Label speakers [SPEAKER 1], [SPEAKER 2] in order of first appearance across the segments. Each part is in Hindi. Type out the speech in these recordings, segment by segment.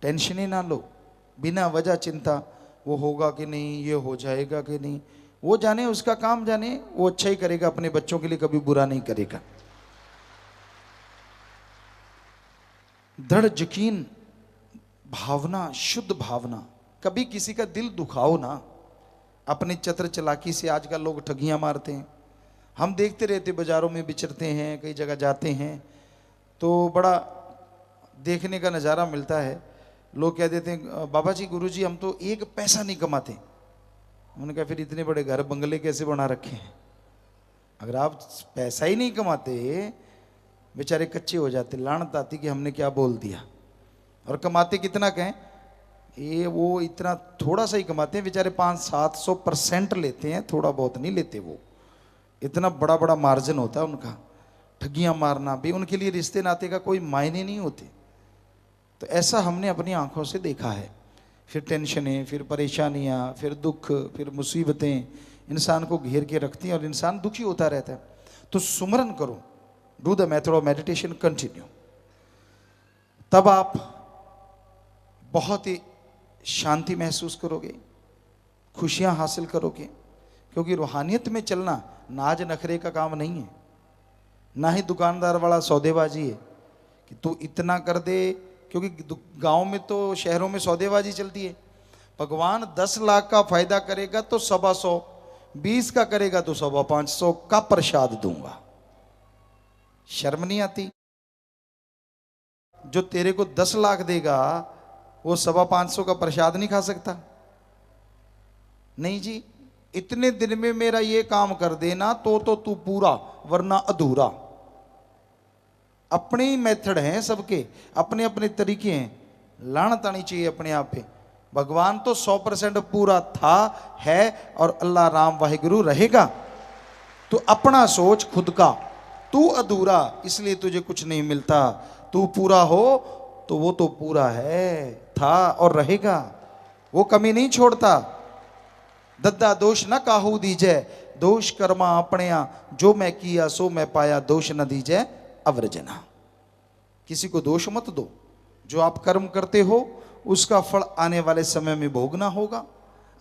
[SPEAKER 1] टेंशन ही ना लो, बिना वजह चिंता, वो होगा कि नहीं, ये हो जाएगा कि नहीं। वो जाने, उसका काम जाने, वो अच्छा ही करेगा अपने बच्चों के लिए, कभी बुरा नहीं करेगा। दृढ़ यकीन, भावना, शुद्ध भावना। कभी किसी का दिल दुखाओ ना। अपनी चतुर चालाकी से आजकल लोग ठगियां मारते हैं। हम देखते रहते, बाजारों में विचरते हैं, कई जगह जाते हैं तो बड़ा देखने का नज़ारा मिलता है। लोग कह देते हैं बाबा जी, गुरु जी, हम तो एक पैसा नहीं कमाते। उन्होंने कहा फिर इतने बड़े घर बंगले कैसे बना रखे हैं? अगर आप पैसा ही नहीं कमाते, बेचारे कच्चे हो जाते, लानत आती कि हमने क्या बोल दिया। और कमाते कितना कहें, ये वो इतना थोड़ा सा ही कमाते हैं बेचारे, 500-700% लेते हैं, थोड़ा बहुत नहीं लेते। वो इतना बड़ा बड़ा मार्जिन होता है उनका। ठगियां मारना भी उनके लिए रिश्ते नाते का कोई मायने नहीं होते। तो ऐसा हमने अपनी आंखों से देखा है। फिर टेंशनें, फिर परेशानियां, फिर दुख, फिर मुसीबतें इंसान को घेर के रखती हैं और इंसान दुखी होता रहता है। तो सुमरन करो, do the method of meditation continue. तब आप बहुत ही शांति महसूस करोगे, खुशियां हासिल करोगे। क्योंकि रूहानियत में चलना नाज नखरे का काम नहीं है, ना ही दुकानदार वाला सौदेबाजी है कि तू इतना कर दे। क्योंकि गांव में तो, शहरों में सौदेबाजी चलती है। भगवान 10 लाख का फायदा करेगा तो 125, 20 का करेगा तो 525 का प्रसाद दूंगा। शर्म नहीं आती? जो तेरे को 10 लाख देगा वो 525 का प्रसाद नहीं खा सकता? नहीं जी, इतने दिन में मेरा ये काम कर देना तो तू पूरा, वरना अधूरा। अपने ही मेथड हैं सबके, अपने अपने तरीके हैं। लानत आनी चाहिए अपने आप पे। भगवान तो 100% पूरा था, है और अल्लाह राम वाहिगुरु रहेगा। तो अपना सोच खुद का, तू अधूरा इसलिए तुझे कुछ नहीं मिलता। तू पूरा हो तो वो तो पूरा है, था और रहेगा। वो कमी नहीं छोड़ता। दद्दा दोष न काहू दीजे, दोष कर्मा अपने, जो मैं किया सो मैं पाया, दोष न दीजे अवर्जना। किसी को दोष मत दो। जो आप कर्म करते हो उसका फल आने वाले समय में भोगना होगा।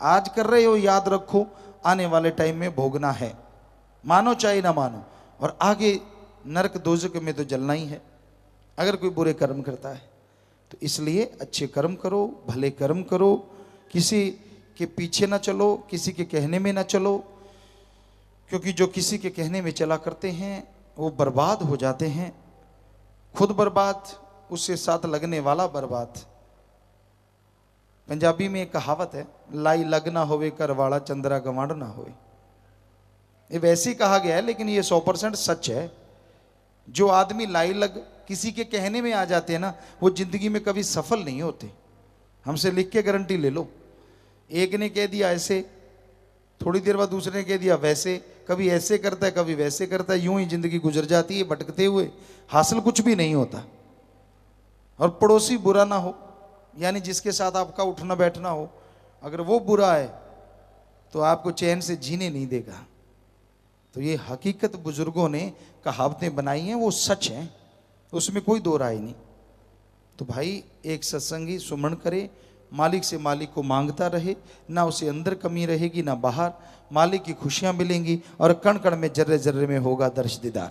[SPEAKER 1] आज कर रहे हो, याद रखो आने वाले टाइम में भोगना है, मानो चाहे ना मानो। और आगे नरक दोजक में तो जलना ही है अगर कोई बुरे कर्म करता है। तो इसलिए अच्छे कर्म करो, भले कर्म करो, किसी के पीछे ना चलो, किसी के कहने में ना चलो। क्योंकि जो किसी के कहने में चला करते हैं वो बर्बाद हो जाते हैं। खुद बर्बाद, उससे साथ लगने वाला बर्बाद। पंजाबी में एक कहावत है, लाई लग ना होवे कर वाला चंद्रा गंवाड़ ना होवे। ये वैसे ही कहा गया है लेकिन ये 100% सच है। जो आदमी लाई लग किसी के कहने में आ जाते हैं ना, वो जिंदगी में कभी सफल नहीं होते। हमसे लिख के गारंटी ले लो। एक ने कह दिया ऐसे, थोड़ी देर बाद दूसरे ने कह दिया वैसे, कभी ऐसे करता है कभी वैसे करता है, यूं ही जिंदगी गुजर जाती है भटकते हुए, हासिल कुछ भी नहीं होता। और पड़ोसी बुरा ना हो, यानी जिसके साथ आपका उठना बैठना हो, अगर वो बुरा है तो आपको चैन से जीने नहीं देगा। तो ये हकीकत बुजुर्गों ने कहावतें बनाई हैं, वो सच हैं, उसमें कोई दो राय नहीं। तो भाई एक सत्संगी सुमन करे, मालिक से मालिक को मांगता रहे, ना उसे अंदर कमी रहेगी ना बाहर। मालिक की खुशियां मिलेंगी और कण कण में, जर्रे जर्रे में होगा दर्श दीदार।